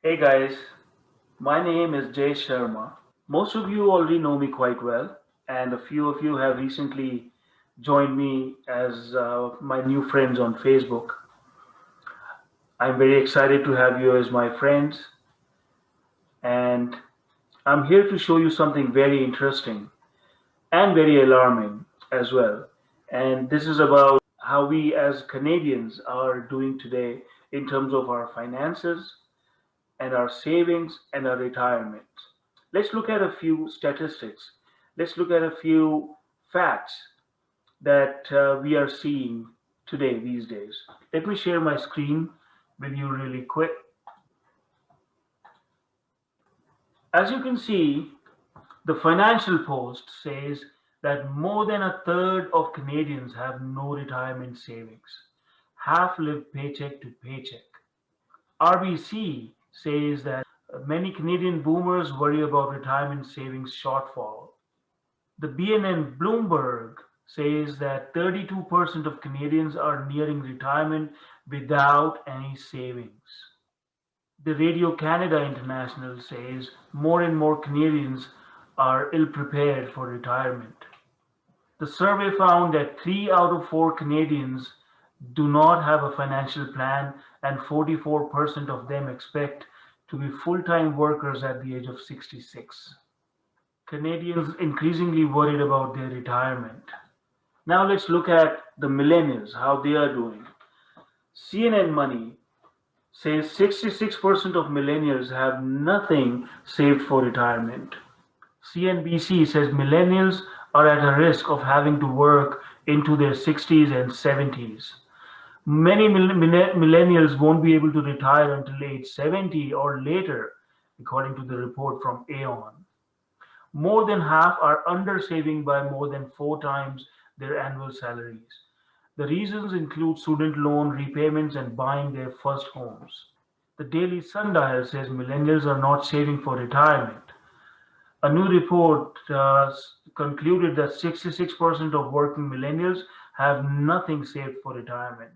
Hey guys, my name is Jay Sharma. Most of you already know me quite well, and a few of you have recently joined me as my new friends on Facebook. I'm very excited to have you as my friends, and I'm here to show you something very interesting and very alarming as well. And this is about how we as Canadians are doing today in terms of our finances and our savings and our retirement. Let's look at a few statistics. Let's look at a few facts that we are seeing today, these days. Let me share my screen with you really quick. As you can see, the Financial Post says that more than a third of Canadians have no retirement savings. Half live paycheck to paycheck. RBC says that many Canadian boomers worry about retirement savings shortfall. The BNN Bloomberg says that 32% of Canadians are nearing retirement without any savings. The Radio Canada International says more and more Canadians are ill prepared for retirement. The survey found that 3 out of 4 Canadians do not have a financial plan, and 44% of them expect to be full time workers at the age of 66. Canadians increasingly worried about their retirement. Now let's look at the millennials, how they are doing. CNN Money says 66% of millennials have nothing saved for retirement. CNBC says millennials are at a risk of having to work into their 60s and 70s. Many millennials won't be able to retire until age 70 or later, according to the report from Aon. More than half are under-saving by more than 4 times their annual salaries. The reasons include student loan repayments and buying their first homes. The Daily Sundial says millennials are not saving for retirement. A new report concluded that 66% of working millennials have nothing saved for retirement.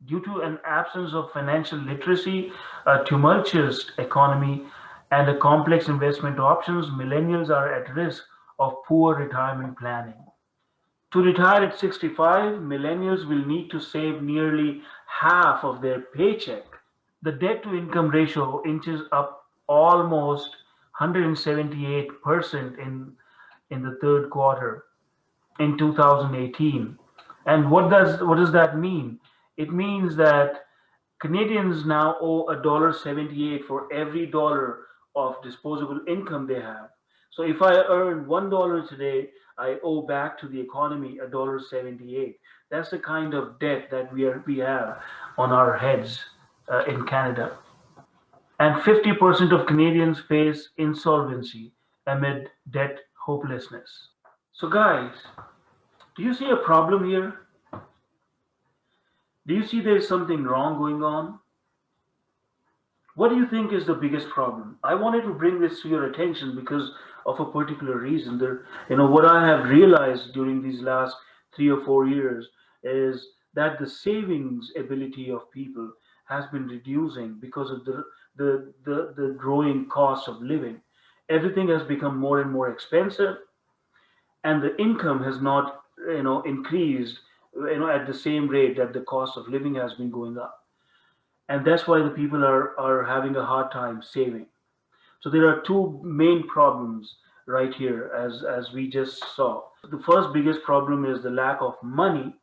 Due to an absence of financial literacy, a tumultuous economy, and a complex investment options, millennials are at risk of poor retirement planning. To retire at 65, millennials will need to save nearly half of their paycheck. The debt to income ratio inches up almost 178% in the third quarter in 2018. And what does that mean? It means that Canadians now owe $1.78 for every dollar of disposable income they have. So if I earn $1 today, I owe back to the economy $1.78. That's the kind of debt that we have on our heads in Canada. And 50% of Canadians face insolvency amid debt hopelessness. So guys, do you see a problem here? Do you see there's something wrong going on? What do you think is the biggest problem? I wanted to bring this to your attention because of a particular reason. What I have realized during these last 3 or 4 years is that the savings ability of people has been reducing because of the growing cost of living. Everything has become more and more expensive, and the income has not, increased, at the same rate that the cost of living has been going up, and that's why the people are having a hard time saving. So there are two main problems right here, as we just saw. The first biggest problem is the lack of money,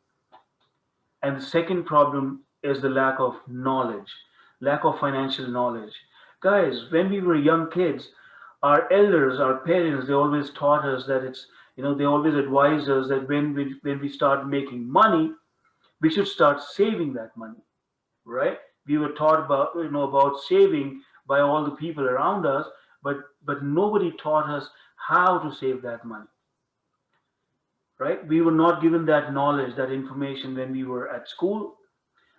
and the second problem is the lack of financial knowledge. Guys, when we were young kids, our elders, our parents, they always taught us that they always advised us that when we start making money, we should start saving that money, right? We were taught about saving by all the people around us, but nobody taught us how to save that money, right? We were not given that knowledge, that information when we were at school,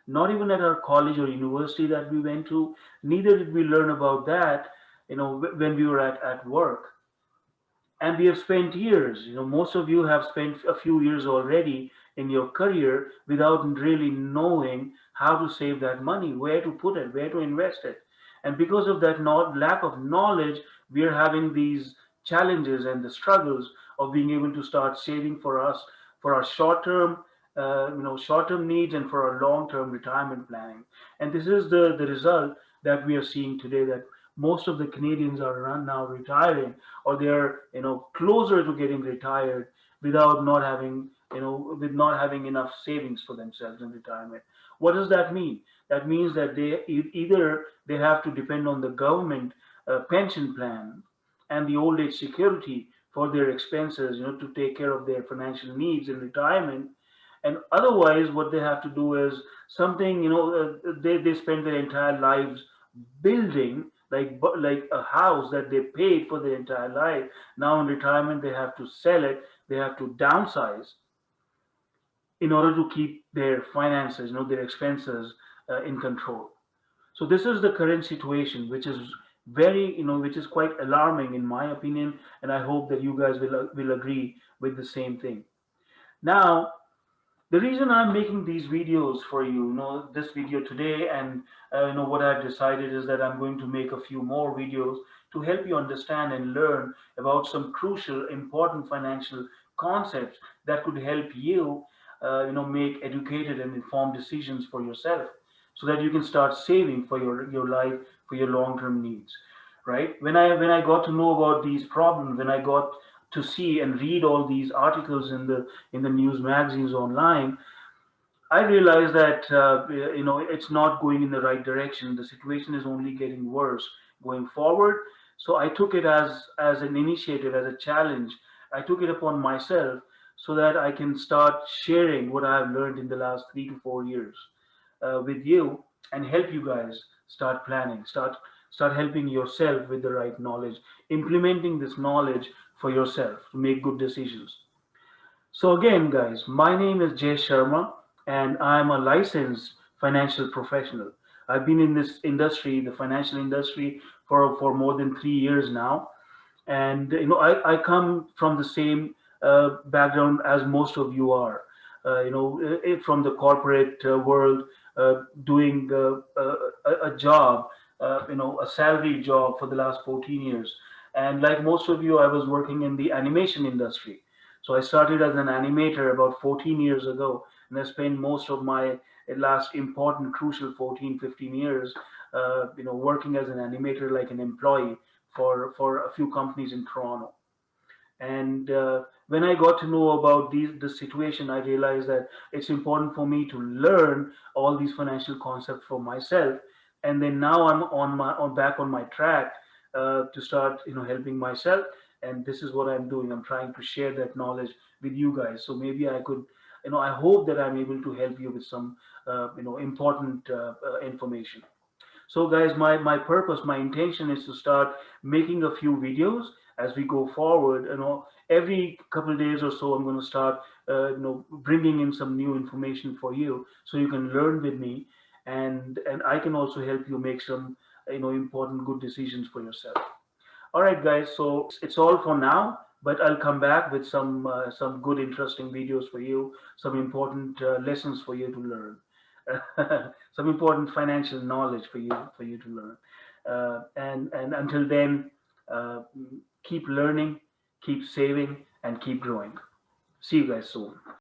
not even at our college or university that we went to. Neither did we learn about that, when we were at work. And we have spent years, most of you have spent a few years already in your career without really knowing how to save that money, where to put it, where to invest it. And because of that lack of knowledge, we are having these challenges and the struggles of being able to start saving for us, for our short-term, short-term needs, and for our long-term retirement planning. And this is the result that we are seeing today, that most of the Canadians are now retiring, or they're closer to getting retired without not having with not having enough savings for themselves in retirement. What does that mean? That means that either they have to depend on the government pension plan and the old age security for their expenses, to take care of their financial needs in retirement. And otherwise, what they have to do is something, they spend their entire lives building, like a house that they paid for their entire life. Now in retirement, they have to sell it, they have to downsize in order to keep their finances, their expenses in control. So this is the current situation, which is which is quite alarming in my opinion, and I hope that you guys will agree with the same thing. Now, the reason I'm making these videos for you, this video today, and what I've decided is that I'm going to make a few more videos to help you understand and learn about some crucial, important financial concepts that could help you, make educated and informed decisions for yourself, so that you can start saving for your life, for your long-term needs. Right? When I got to know about these problems, when I got to see and read all these articles in the news magazines online, I realized that it's not going in the right direction. The situation is only getting worse going forward. So I took it as an initiative, as a challenge. I took it upon myself so that I can start sharing what I have learned in the last 3 to 4 years with you, and help you guys start planning, start helping yourself with the right knowledge, implementing this knowledge for yourself to make good decisions. So again, guys, my name is Jay Sharma, and I'm a licensed financial professional. I've been in this industry, the financial industry, for more than 3 years now. And I come from the same background as most of you are. From the corporate world, doing a job, a salary job for the last 14 years. And like most of you, I was working in the animation industry. So I started as an animator about 14 years ago, and I spent most of my last important, crucial 14, 15 years, working as an animator, like an employee for a few companies in Toronto. And when I got to know about the situation, I realized that it's important for me to learn all these financial concepts for myself. And then now I'm back on my track to start, helping myself. And this is what I'm doing. I'm trying to share that knowledge with you guys. So maybe I could, I hope that I'm able to help you with some, important information. So guys, my purpose, my intention is to start making a few videos as we go forward. Every couple of days or so, I'm going to start, bringing in some new information for you, so you can learn with me, and I can also help you make some, important good decisions for yourself. All right, guys. So it's all for now, but I'll come back with some good, interesting videos for you, some important lessons for you to learn, some important financial knowledge for you to learn. And until then, uh, keep learning, keep saving, and keep growing. See you guys soon.